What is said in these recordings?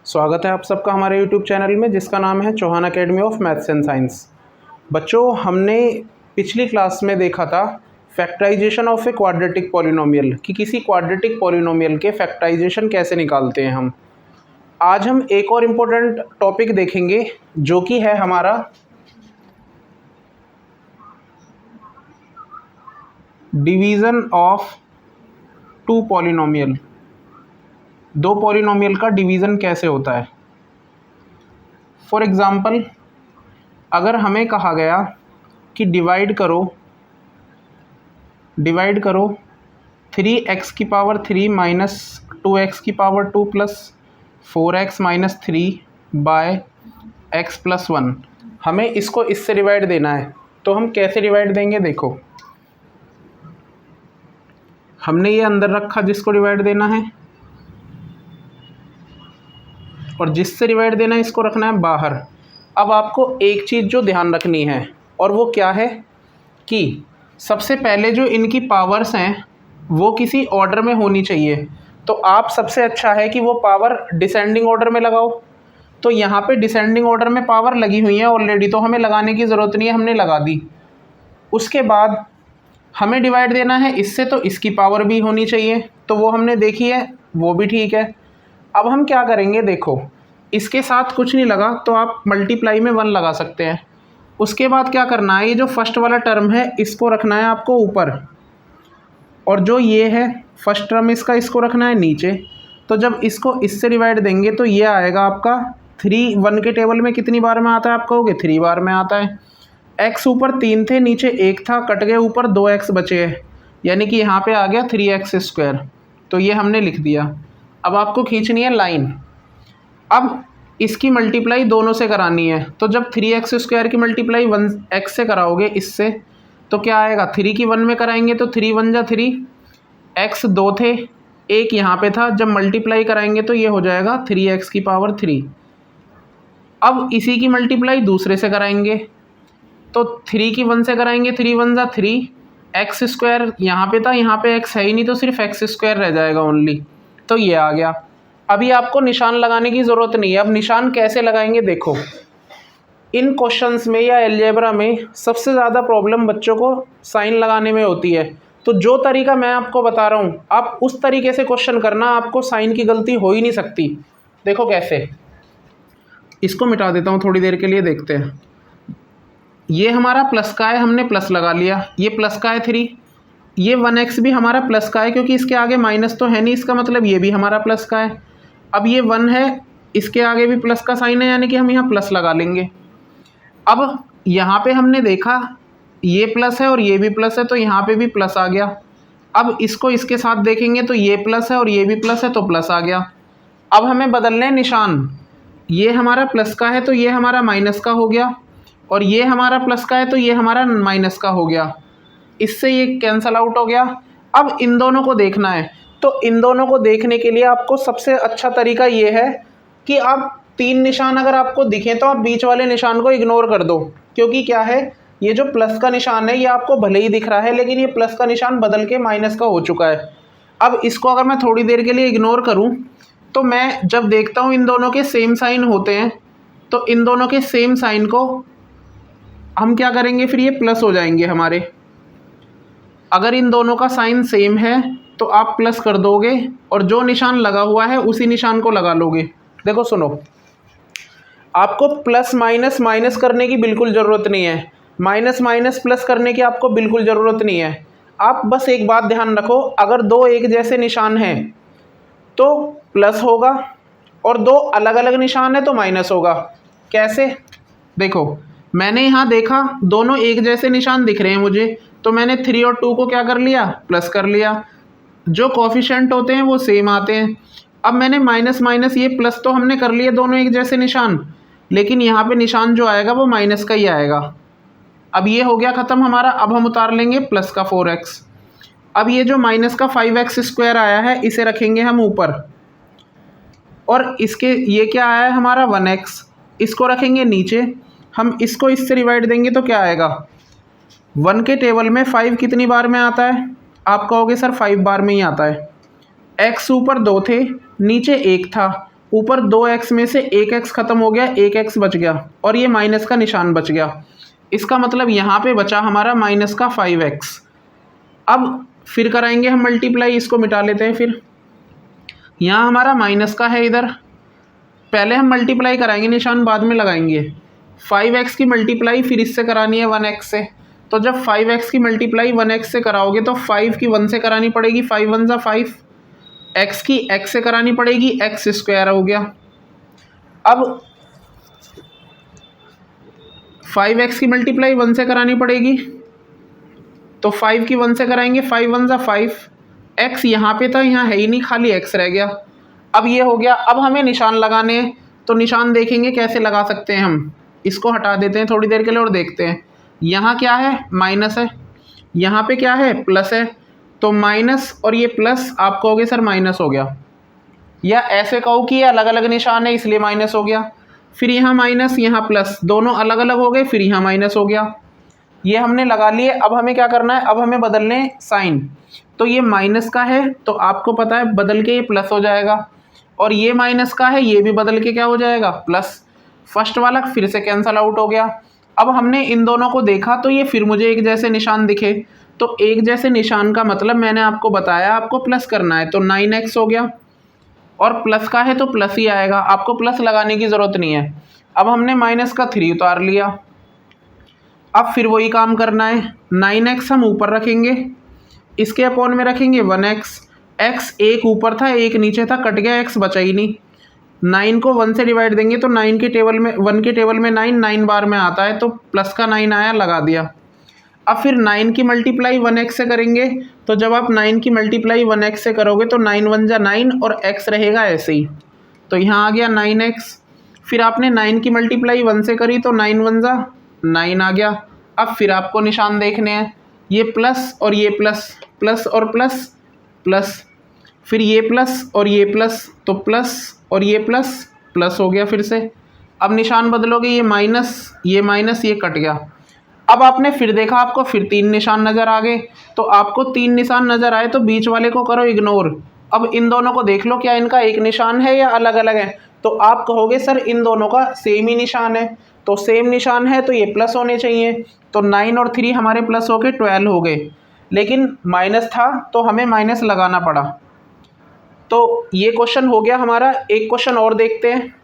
स्वागत है आप सबका हमारे YouTube चैनल में जिसका नाम है Chauhan academy of maths and science. बच्चों, हमने पिछली क्लास में देखा था factorisation of a quadratic polynomial कि किसी क्वाड्रेटिक पॉलिनोमियल के फैक्टराइजेशन कैसे निकालते हैं हम। आज हम एक और इम्पोर्टेंट टॉपिक देखेंगे जो कि है हमारा डिवीज़न ऑफ टू पॉलिनोमियल। दो पॉलिनोमियल का डिवीज़न कैसे होता है। फॉर एग्ज़ाम्पल, अगर हमें कहा गया कि डिवाइड करो 3x की पावर 3 माइनस 2x की power 2 plus 4x minus 3 by x plus 1, हमें इसको इससे डिवाइड देना है। तो हम कैसे डिवाइड देंगे, देखो हमने ये अंदर रखा जिसको डिवाइड देना है, और जिससे डिवाइड देना है इसको रखना है बाहर। अब आपको एक चीज़ जो ध्यान रखनी है और वो क्या है कि सबसे पहले जो इनकी पावर्स हैं वो किसी ऑर्डर में होनी चाहिए। तो आप सबसे अच्छा है कि वो पावर डिसेंडिंग ऑर्डर में लगाओ। तो यहाँ पे डिसेंडिंग ऑर्डर में पावर लगी हुई है ऑलरेडी, तो हमें लगाने की ज़रूरत नहीं है, हमने लगा दी। उसके बाद हमें डिवाइड देना है इससे, तो इसकी पावर भी होनी चाहिए, तो वो हमने देखी है, वो भी ठीक है। अब हम क्या करेंगे, देखो इसके साथ कुछ नहीं लगा तो आप मल्टीप्लाई में 1 लगा सकते हैं। उसके बाद क्या करना है, ये जो फर्स्ट वाला टर्म है इसको रखना है आपको ऊपर, और जो ये है फर्स्ट टर्म इसका, इसको रखना है नीचे। तो जब इसको इससे डिवाइड देंगे तो ये आएगा आपका 3। 1 के टेबल में कितनी बार में आता है आप कहोगे, 3 बार में आता है। x ऊपर 3 थे, नीचे 1 था, कट गए, ऊपर 2x बचे हैं, यानी कि यहाँ पे आ गया 3x²। तो ये हमने लिख दिया। अब आपको खींचनी है लाइन। अब इसकी मल्टीप्लाई दोनों से करानी है, तो जब 3x² की मल्टीप्लाई 1x से कराओगे इससे, तो क्या आएगा, 3 की 1 में कराएंगे तो 3 1 जा 3, x 2 थे, 1 यहाँ पे था, जब मल्टीप्लाई कराएंगे तो ये हो जाएगा 3x की पावर 3। अब इसी की मल्टीप्लाई दूसरे से कराएंगे, तो 3 की 1 से कराएंगे, 3 1 जा 3, x² यहाँ पे था, यहाँ पे x है ही नहीं, तो सिर्फ x² रह जाएगा ओनली। तो ये आ गया। अभी आपको निशान लगाने की ज़रूरत नहीं है। अब निशान कैसे लगाएंगे, देखो इन क्वेश्चंस में या अलजेब्रा में सबसे ज़्यादा प्रॉब्लम बच्चों को साइन लगाने में होती है। तो जो तरीका मैं आपको बता रहा हूँ आप उस तरीके से क्वेश्चन करना, आपको साइन की गलती हो ही नहीं सकती। देखो कैसे, इसको मिटा देता हूँ थोड़ी देर के लिए, देखते हैं। ये हमारा प्लस का है, हमने प्लस लगा लिया, ये प्लस का है 3, ये 1x भी हमारा प्लस का है क्योंकि इसके आगे माइनस तो है नहीं, इसका मतलब ये भी हमारा प्लस का है। अब ये 1 है, इसके आगे भी प्लस का साइन है, यानी कि हम यहाँ प्लस लगा लेंगे। अब यहाँ पे हमने देखा ये प्लस है और ये भी प्लस है, तो यहाँ पे भी प्लस आ गया। अब इसको इसके साथ देखेंगे तो ये प्लस है और ये भी प्लस है, तो प्लस आ गया। अब हमें बदलने निशान, ये हमारा प्लस का है तो ये हमारा माइनस का हो गया, और ये हमारा प्लस का है तो ये हमारा माइनस का हो गया। इससे ये कैंसल आउट हो गया। अब इन दोनों को देखना है, तो इन दोनों को देखने के लिए आपको सबसे अच्छा तरीका ये है कि आप 3 निशान अगर आपको दिखें तो आप बीच वाले निशान को इग्नोर कर दो, क्योंकि क्या है, ये जो प्लस का निशान है ये आपको भले ही दिख रहा है लेकिन ये प्लस का निशान बदल के माइनस का हो चुका है। अब इसको अगर मैं थोड़ी देर के लिए इग्नोर करूं तो मैं जब देखता हूं इन दोनों के सेम साइन होते हैं, तो इन दोनों के सेम साइन को हम क्या करेंगे, फिर ये प्लस हो जाएंगे हमारे। अगर इन दोनों का साइन सेम है तो आप प्लस कर दोगे और जो निशान लगा हुआ है उसी निशान को लगा लोगे। देखो सुनो, आपको प्लस माइनस माइनस करने की बिल्कुल ज़रूरत नहीं है, माइनस माइनस प्लस करने की आपको बिल्कुल ज़रूरत नहीं है। आप बस एक बात ध्यान रखो, अगर दो एक जैसे निशान हैं तो प्लस होगा, और दो अलग अलग निशान है तो माइनस होगा। कैसे, देखो मैंने यहाँ देखा दोनों एक जैसे निशान दिख रहे हैं मुझे, तो मैंने 3 और 2 को क्या कर लिया, प्लस कर लिया। जो कोफिशिएंट होते हैं वो सेम आते हैं। अब मैंने माइनस माइनस ये प्लस तो हमने कर लिए दोनों एक जैसे निशान, लेकिन यहाँ पे निशान जो आएगा वो माइनस का ही आएगा। अब ये हो गया ख़त्म हमारा। अब हम उतार लेंगे प्लस का 4x। अब ये जो माइनस का 5x² आया है इसे रखेंगे हम ऊपर, और इसके ये क्या आया है हमारा 1x, इसको रखेंगे नीचे। हम इसको इससे डिवाइड देंगे तो क्या आएगा, 1 के टेबल में 5 कितनी बार में आता है, आप कहोगे सर 5 बार में ही आता है। x ऊपर 2 थे, नीचे 1 था, ऊपर 2x में से 1x खत्म हो गया, 1x बच गया और ये माइनस का निशान बच गया। इसका मतलब यहाँ पे बचा हमारा माइनस का 5x। अब फिर कराएंगे हम मल्टीप्लाई, इसको मिटा लेते हैं। फिर यहाँ हमारा माइनस का है, इधर पहले हम मल्टीप्लाई कराएंगे, निशान बाद में लगाएंगे। 5x की मल्टीप्लाई फिर इससे करानी है 1x से, तो जब 5x की मल्टीप्लाई 1x से कराओगे तो 5 की 1 से करानी पड़ेगी, 5 1 जा 5, x की x से करानी पड़ेगी, x स्क्वायर हो गया। अब 5x की मल्टीप्लाई 1 से करानी पड़ेगी, तो 5 की 1 से कराएंगे, 5 1 जा 5, x यहाँ पे था, यहाँ है ही नहीं, खाली x रह गया। अब ये हो गया। अब हमें निशान लगाने हैं, तो निशान देखेंगे कैसे लगा सकते हैं हम। इसको हटा देते हैं थोड़ी देर के लिए और देखते हैं। यहाँ क्या है, माइनस है, यहाँ पे क्या है, प्लस है। तो माइनस और ये प्लस आप कहोगे सर माइनस हो गया, या ऐसे कहो कि ये अलग अलग निशान है इसलिए माइनस हो गया। फिर यहाँ माइनस, यहाँ प्लस, दोनों अलग अलग हो गए, फिर यहाँ माइनस हो गया। ये हमने लगा लिए। अब हमें क्या करना है, अब हमें बदलने साइन। तो ये माइनस का है तो आपको पता है बदल के ये प्लस हो जाएगा, और ये माइनस का है, ये भी बदल के क्या हो जाएगा, प्लस। फर्स्ट वाला फिर से कैंसल आउट हो गया। अब हमने इन दोनों को देखा तो ये फिर मुझे एक जैसे निशान दिखे, तो एक जैसे निशान का मतलब मैंने आपको बताया आपको प्लस करना है, तो 9x हो गया, और प्लस का है तो प्लस ही आएगा, आपको प्लस लगाने की ज़रूरत नहीं है। अब हमने माइनस का 3 उतार लिया। अब फिर वही काम करना है, 9x हम ऊपर रखेंगे, इसके अपॉन में रखेंगे 1x। x एक ऊपर था एक नीचे था, कट गया, x बचा ही नहीं। 9 को 1 से डिवाइड देंगे तो 9 के टेबल में 1 के टेबल में 9 बार में आता है, तो प्लस का 9 आया, लगा दिया। अब फिर 9 की मल्टीप्लाई 1x से करेंगे, तो जब आप 9 की मल्टीप्लाई 1x से करोगे तो 9 1 जा 9 और x रहेगा ऐसे ही, तो यहाँ आ गया 9x। फिर आपने 9 की मल्टीप्लाई 1 से करी तो 9 1 जा 9 आ गया। अब फिर आपको निशान देखने हैं, ये प्लस और ये प्लस, प्लस और प्लस प्लस, फिर ये प्लस और ये प्लस, तो प्लस और ये प्लस प्लस हो गया फिर से। अब निशान बदलोगे, ये माइनस ये कट गया। अब आपने फिर देखा, आपको फिर 3 निशान नज़र आ गए, तो आपको 3 निशान नज़र आए तो बीच वाले को करो इग्नोर। अब इन दोनों को देख लो, क्या इनका एक निशान है या अलग अलग है, तो आप कहोगे सर इन दोनों का सेम ही निशान है, तो सेम निशान है तो ये प्लस होने चाहिए, तो 9 और 3 हमारे प्लस हो के 12 हो गए, लेकिन माइनस था तो हमें माइनस लगाना पड़ा। तो ये क्वेश्चन हो गया हमारा। एक क्वेश्चन और देखते हैं।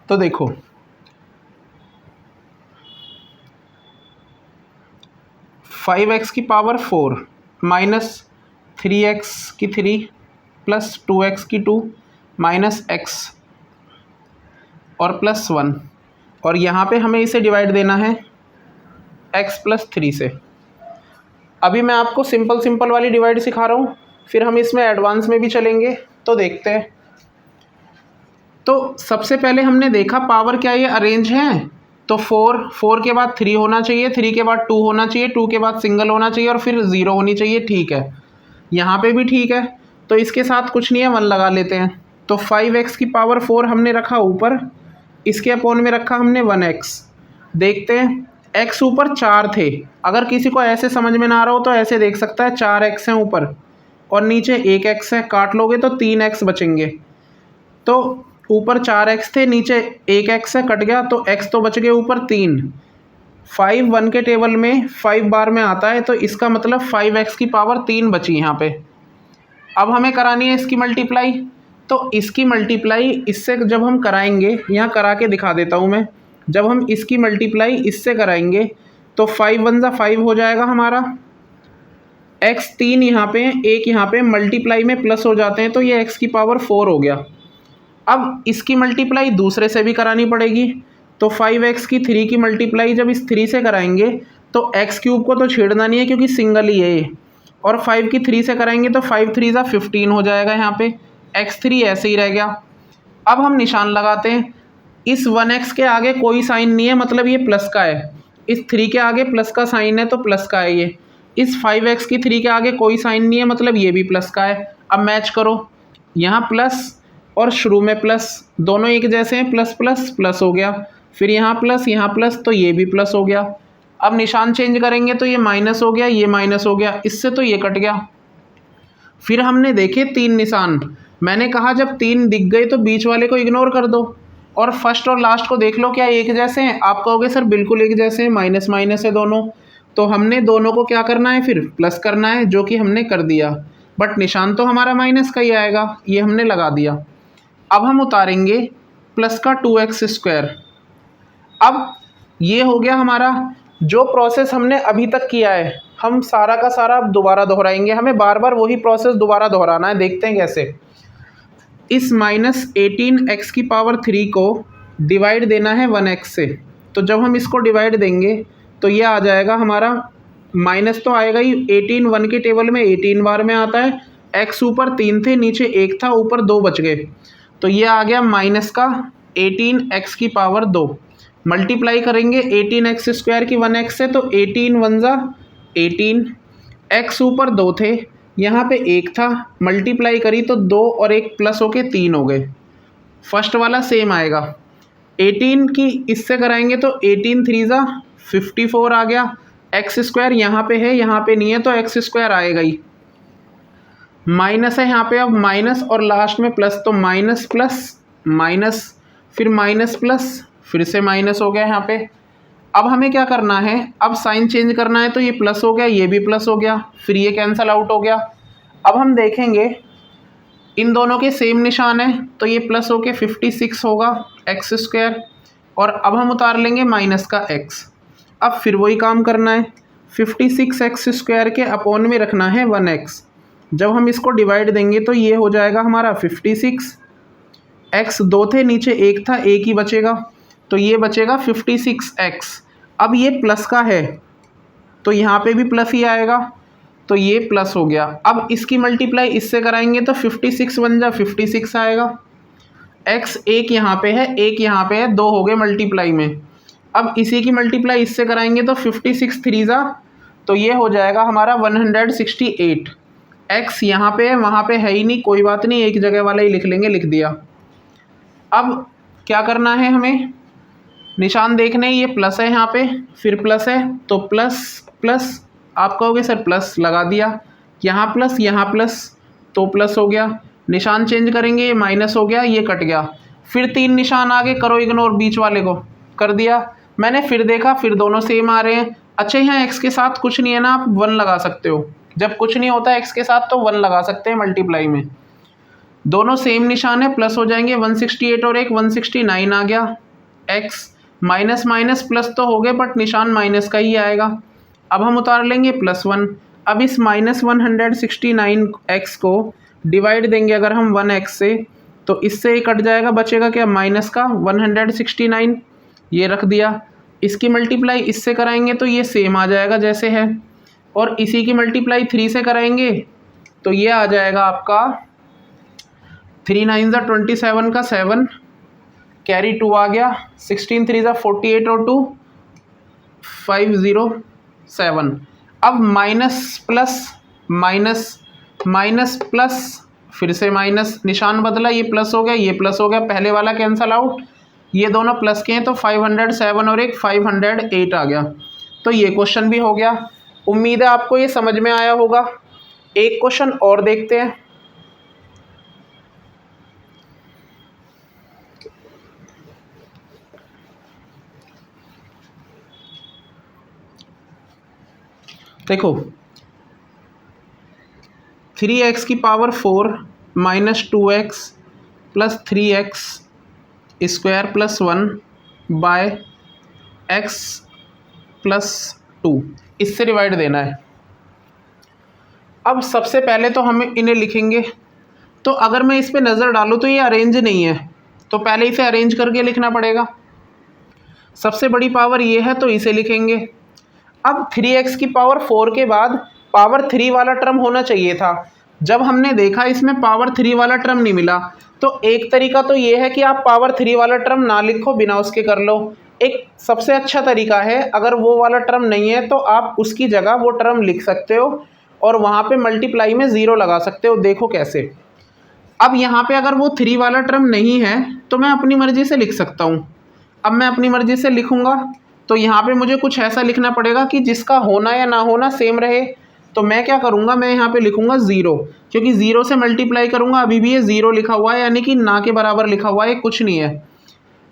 तो देखो, फाइव एक्स की पावर 4 माइनस 3x की 3 प्लस 2x की 2 माइनस x और प्लस 1, और यहाँ पे हमें इसे डिवाइड देना है x प्लस 3 से। अभी मैं आपको सिंपल वाली डिवाइड सिखा रहा हूँ, फिर हम इसमें एडवांस में भी चलेंगे, तो देखते हैं। तो सबसे पहले हमने देखा पावर क्या ये अरेंज हैं, तो 4 के बाद 3 होना चाहिए, 3 के बाद 2 होना चाहिए, 2 के बाद सिंगल होना चाहिए और फिर 0 होनी चाहिए। ठीक है, यहाँ पे भी ठीक है, तो इसके साथ कुछ नहीं है, 1 लगा लेते हैं। तो 5x की पावर 4 हमने रखा ऊपर, इसके अपॉन में रखा हमने 1x। देखते हैं, x ऊपर 4 थे, अगर किसी को ऐसे समझ में ना आ रहा हो तो ऐसे देख सकता है, 4x हैं ऊपर और नीचे 1x है, काट लोगे तो 3x बचेंगे। तो ऊपर 4x थे, नीचे 1x है, कट गया, तो x तो बच गए ऊपर 3। 5 1 के टेबल में 5 बार में आता है, तो इसका मतलब 5x की पावर 3 बची यहाँ पे। अब हमें करानी है इसकी मल्टीप्लाई, तो इसकी मल्टीप्लाई इससे जब हम कराएंगे, यहाँ करा के दिखा देता हूँ मैं, जब हम इसकी मल्टीप्लाई इससे कराएंगे तो 5 1 जा 5 हो जाएगा हमारा, x 3 यहाँ पे, 1 यहाँ पे, मल्टीप्लाई में प्लस हो जाते हैं, तो ये x की पावर 4 हो गया। अब इसकी मल्टीप्लाई दूसरे से भी करानी पड़ेगी, तो 5x की 3 की मल्टीप्लाई जब इस 3 से कराएंगे तो x क्यूब को तो छेड़ना नहीं है क्योंकि सिंगल ही है ये, और 5 की 3 से कराएंगे तो 5 3 जा 15 हो जाएगा, यहाँ पे x3 ऐसे ही रह गया। अब हम निशान लगाते हैं, इस 1x के आगे कोई साइन नहीं है, मतलब ये प्लस का है, इस 3 के आगे प्लस का साइन है तो प्लस का है ये, इस 5x की 3 के आगे कोई साइन नहीं है, मतलब ये भी प्लस का है। अब मैच करो, यहाँ प्लस और शुरू में प्लस, दोनों एक जैसे हैं, प्लस प्लस प्लस हो गया, फिर यहाँ प्लस, तो ये भी प्लस हो गया। अब निशान चेंज करेंगे तो ये माइनस हो गया, ये माइनस हो गया, इससे तो ये कट गया। फिर हमने देखे 3 निशान, मैंने कहा जब 3 दिख गए तो बीच वाले को इग्नोर कर दो और फर्स्ट और लास्ट को देख लो क्या एक जैसे हैं। आप कहोगे सर बिल्कुल एक जैसे हैं, माइनस माइनस है दोनों। तो हमने दोनों को क्या करना है, फिर प्लस करना है, जो कि हमने कर दिया, बट निशान तो हमारा माइनस का ही आएगा, ये हमने लगा दिया। अब हम उतारेंगे प्लस का 2x²। अब ये हो गया हमारा। जो प्रोसेस हमने अभी तक किया है हम सारा का सारा अब दोबारा दोहराएंगे, हमें बार बार वही प्रोसेस दोबारा दोहराना है। देखते हैं कैसे। इस -18x³ को डिवाइड देना है 1x से। तो जब हम इसको डिवाइड देंगे तो ये आ जाएगा हमारा, माइनस तो आएगा ही, 18 1 के टेबल में 18 बार में आता है। x ऊपर 3 थे, नीचे 1 था, ऊपर 2 बच गए, तो ये आ गया माइनस का 18x²। मल्टीप्लाई करेंगे 18x² की 1x से, तो 18 1 जा 18, x ऊपर 2 थे, यहाँ पे 1 था, मल्टीप्लाई करी तो 2 और 1 प्लस होके 3 हो गए। फर्स्ट वाला सेम आएगा। 18 की इससे कराएंगे तो 18 3 जा 54 आ गया। x² यहाँ पे है, यहाँ पे नहीं है, तो x² आएगा ही। माइनस है यहाँ पे, अब माइनस और लास्ट में प्लस, तो माइनस प्लस माइनस, फिर माइनस प्लस, फिर से माइनस हो गया यहाँ पे। अब हमें क्या करना है, अब साइन चेंज करना है, तो ये प्लस हो गया, ये भी प्लस हो गया, फिर ये कैंसिल आउट हो गया। अब हम देखेंगे इन दोनों के सेम निशान है, तो ये प्लस होके 56 होगा x², और अब हम उतार लेंगे माइनस का x। अब फिर वही काम करना है, 56x² के अपॉन में रखना है 1x। जब हम इसको डिवाइड देंगे तो ये हो जाएगा हमारा 56, x 2 थे, नीचे 1 था, 1 ही बचेगा, तो ये बचेगा 56x। अब ये प्लस का है तो यहाँ पे भी प्लस ही आएगा, तो ये प्लस हो गया। अब इसकी मल्टीप्लाई इससे कराएंगे तो 56 1 जा 56 आएगा। x 1 यहाँ पे है, 1 यहाँ पे है, 2 हो गए मल्टीप्लाई में। अब इसी की मल्टीप्लाई इससे कराएंगे तो 56 3 जा, तो ये हो जाएगा हमारा 168। x यहाँ पे है, वहाँ पे है ही नहीं, कोई बात नहीं, एक जगह वाला ही लिख लेंगे, लिख दिया। अब क्या करना है, हमें निशान देखने, ये प्लस है यहाँ पे, फिर प्लस है, तो प्लस प्लस, आप कहोगे सर प्लस लगा दिया, यहाँ प्लस तो प्लस हो गया। निशान चेंज करेंगे, ये माइनस हो गया, ये कट गया। फिर 3 निशान आगे, करो इग्नोर बीच वाले को, कर दिया। मैंने फिर देखा, फिर दोनों सेम आ रहे हैं। अच्छा, यहाँ x के साथ कुछ नहीं है ना, आप 1 लगा सकते हो। जब कुछ नहीं होता x के साथ तो 1 लगा सकते हैं मल्टीप्लाई में। दोनों सेम निशान है, प्लस हो जाएंगे, 168 और 1 169 आ गया। x माइनस माइनस प्लस तो हो गए, बट निशान माइनस का ही आएगा। अब हम उतार लेंगे +1। अब इस -169x को डिवाइड देंगे अगर हम 1x से, तो इससे ही कट जाएगा, बचेगा क्या, माइनस का 169, ये रख दिया। इसकी मल्टीप्लाई इससे कराएंगे तो ये सेम आ जाएगा जैसे है, और इसी की मल्टीप्लाई 3 से कराएंगे तो ये आ जाएगा आपका 3 9 जा 27 का 7, कैरी 2 आ गया, 16 3 जा 48 और 2 507। अब minus plus minus minus plus, फिर से माइनस, निशान बदला, ये प्लस हो गया, ये प्लस हो गया, पहले वाला कैंसल आउट, ये दोनों प्लस के हैं, तो 507 और एक 508 आ गया। तो ये क्वेश्चन भी हो गया। उम्मीद है आपको ये समझ में आया होगा। एक क्वेश्चन और देखते हैं। देखो, 3x⁴ - 2x + 3x² + 1 bye x + 2, इससे डिवाइड देना है। अब सबसे पहले तो हम इन्हें लिखेंगे, तो अगर मैं इस पे नज़र डालूँ तो ये अरेंज नहीं है, तो पहले इसे अरेंज करके लिखना पड़ेगा। सबसे बड़ी पावर ये है, तो इसे लिखेंगे। अब 3x⁴ के बाद पावर 3 वाला टर्म होना चाहिए था। जब हमने देखा इसमें पावर 3 वाला टर्म नहीं मिला, तो एक तरीका तो ये है कि आप पावर 3 वाला टर्म ना लिखो, बिना उसके कर लो। एक सबसे अच्छा तरीका है, अगर वो वाला टर्म नहीं है तो आप उसकी जगह वो टर्म लिख सकते हो और वहाँ पे मल्टीप्लाई में 0 लगा सकते हो। देखो कैसे। अब यहाँ पे अगर वो 3 वाला टर्म नहीं है तो मैं अपनी मर्ज़ी से लिख सकता हूँ। अब मैं अपनी मर्ज़ी से लिखूँगा तो यहाँ पे मुझे कुछ ऐसा लिखना पड़ेगा कि जिसका होना या ना होना सेम रहे। तो मैं क्या करूँगा, मैं यहाँ पे लिखूँगा 0, क्योंकि 0 से मल्टीप्लाई करूँगा अभी भी ये 0 लिखा हुआ है, यानी कि ना के बराबर लिखा हुआ है, कुछ नहीं है।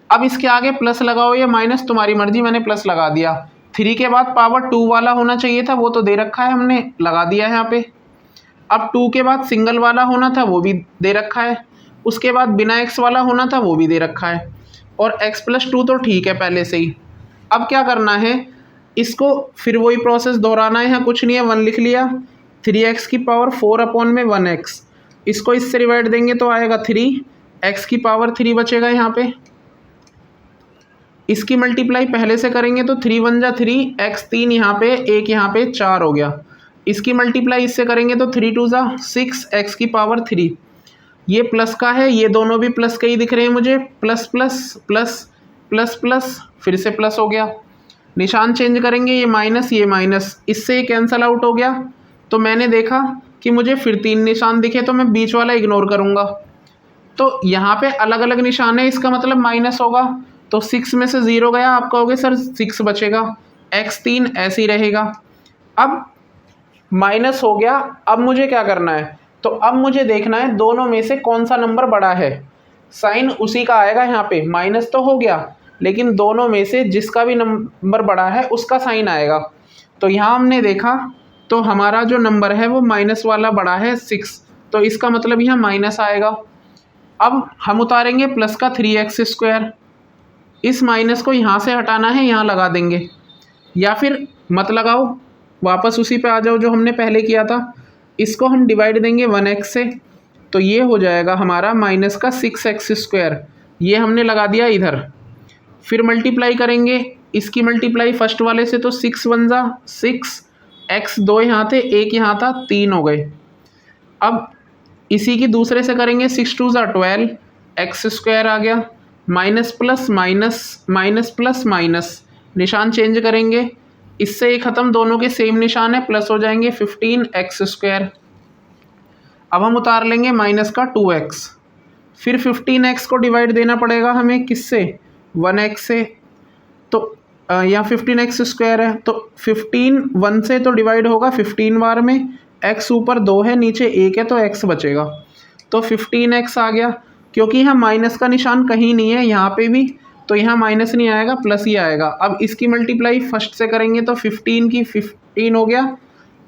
अब इसके आगे प्लस लगाओ या माइनस, तुम्हारी मर्जी, मैंने प्लस लगा दिया। 3 के बाद पावर 2 वाला होना चाहिए था, वो तो दे रखा है, हमने लगा दिया है यहाँ पे। अब 2 के बाद सिंगल वाला होना था, वो भी दे रखा है। उसके बाद बिना x वाला होना था, वो भी दे रखा है। और x+2 तो ठीक है पहले से ही। अब क्या करना है, इसको फिर वही प्रोसेस दोहराना है। यहाँ कुछ नहीं है, 1 लिख लिया। 3x की पावर 4/1x, इसको इससे डिवाइड देंगे तो आएगा 3, x की पावर 3 बचेगा यहाँ पे। इसकी मल्टीप्लाई पहले से करेंगे तो 3 1 जा 3, x 3 यहाँ पे, 1 यहाँ पे 4 हो गया। इसकी मल्टीप्लाई इससे करेंगे तो 3 2 जा 6, x की पावर 3। ये प्लस का है, ये दोनों भी प्लस के ही दिख रहे हैं मुझे। Plus plus plus plus plus, फिर से प्लस हो गया। निशान चेंज करेंगे, ये माइनस, इससे ये कैंसिल आउट हो गया। तो मैंने देखा कि मुझे फिर 3 निशान दिखे, तो मैं बीच वाला इग्नोर करूँगा। तो यहाँ पे अलग अलग निशान है, इसका मतलब माइनस होगा। तो 6 में से 0 गया, आप कहोगे सर 6 बचेगा, x 3 ऐसे ही रहेगा। अब माइनस हो गया, अब मुझे क्या करना है, तो अब मुझे देखना है दोनों में से कौन सा नंबर बड़ा है। साइन उसी का आएगा यहाँ पे, माइनस तो हो गया, लेकिन दोनों में से जिसका भी नंबर बड़ा है उसका साइन आएगा। तो यहाँ हमने देखा तो हमारा जो नंबर है वो माइनस वाला बड़ा है 6, तो इसका मतलब यहाँ माइनस आएगा। अब हम उतारेंगे प्लस का 3x², इस माइनस को यहाँ से हटाना है, यहाँ लगा देंगे, या फिर मत लगाओ, वापस उसी पे आ जाओ जो हमने पहले किया था। इसको हम डिवाइड देंगे 1x से, तो ये हो जाएगा हमारा माइनस का 6x², ये हमने लगा दिया इधर। फिर मल्टीप्लाई करेंगे, इसकी मल्टीप्लाई फर्स्ट वाले से, तो 6 1 जा 6, x 2 यहाँ थे, 1 यहाँ था, 3 हो गए। अब इसी की दूसरे से करेंगे, 6 2 जा 12, x² आ गया। Minus plus minus, minus plus minus, निशान चेंज करेंगे, इससे ये ख़त्म, दोनों के सेम निशान है, प्लस हो जाएंगे 15x²। अब हम उतार लेंगे माइनस का 2x, फिर 15x को डिवाइड देना पड़ेगा हमें किससे, 1x से। तो यहाँ 15x² है, तो 15 1 से तो डिवाइड होगा 15 बार में, x ऊपर 2 है, नीचे 1 है, तो x बचेगा। तो 15x आ गया, क्योंकि यहाँ माइनस का निशान कहीं नहीं है यहाँ पे भी, तो यहाँ माइनस नहीं आएगा, प्लस ही आएगा। अब इसकी मल्टीप्लाई फर्स्ट से करेंगे तो 15 की 15 हो गया,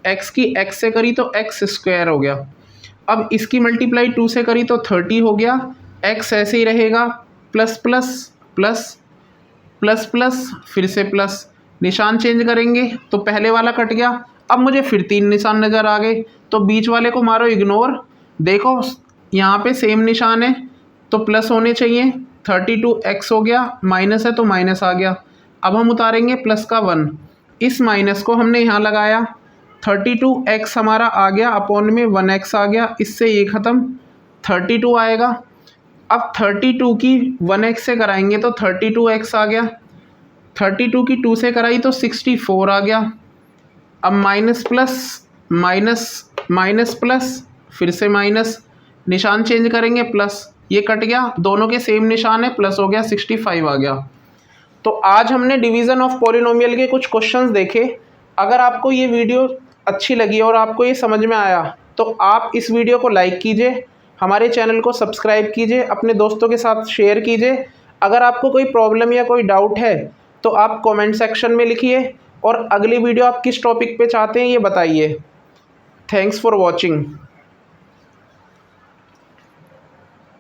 x की x से करी तो x² हो गया। अब इसकी मल्टीप्लाई 2 से करी तो 30 हो गया, x ऐसे ही रहेगा, plus plus plus plus plus, फिर से प्लस, निशान चेंज करेंगे तो पहले वाला कट गया। अब मुझे फिर 3 निशान नज़र आ गए, तो बीच वाले को मारो इग्नोर। देखो यहाँ पे सेम निशान है, तो प्लस होने चाहिए। 32x हो गया, माइनस है तो माइनस आ गया। अब हम उतारेंगे प्लस का 1, इस माइनस को हमने यहाँ लगाया, 32x हमारा आ गया, अपॉन में 1x आ गया, इससे ये ख़त्म, 32 आएगा। अब 32 की 1x से कराएंगे तो 32x आ गया, 32 की 2 से कराई तो 64 आ गया। अब minus plus minus minus plus, फिर से माइनस, निशान चेंज करेंगे, प्लस, ये कट गया, दोनों के सेम निशान है, प्लस हो गया, 65 आ गया। तो आज हमने डिवीज़न ऑफ पॉलिनोमियल के कुछ क्वेश्चंस देखे। अगर आपको ये वीडियो अच्छी लगी और आपको ये समझ में आया तो आप इस वीडियो को लाइक कीजिए, हमारे चैनल को सब्सक्राइब कीजिए, अपने दोस्तों के साथ शेयर कीजिए। अगर आपको कोई प्रॉब्लम या कोई डाउट है तो आप कमेंट सेक्शन में लिखिए, और अगली वीडियो आप किस टॉपिक पे चाहते हैं ये बताइए। Thanks for watching.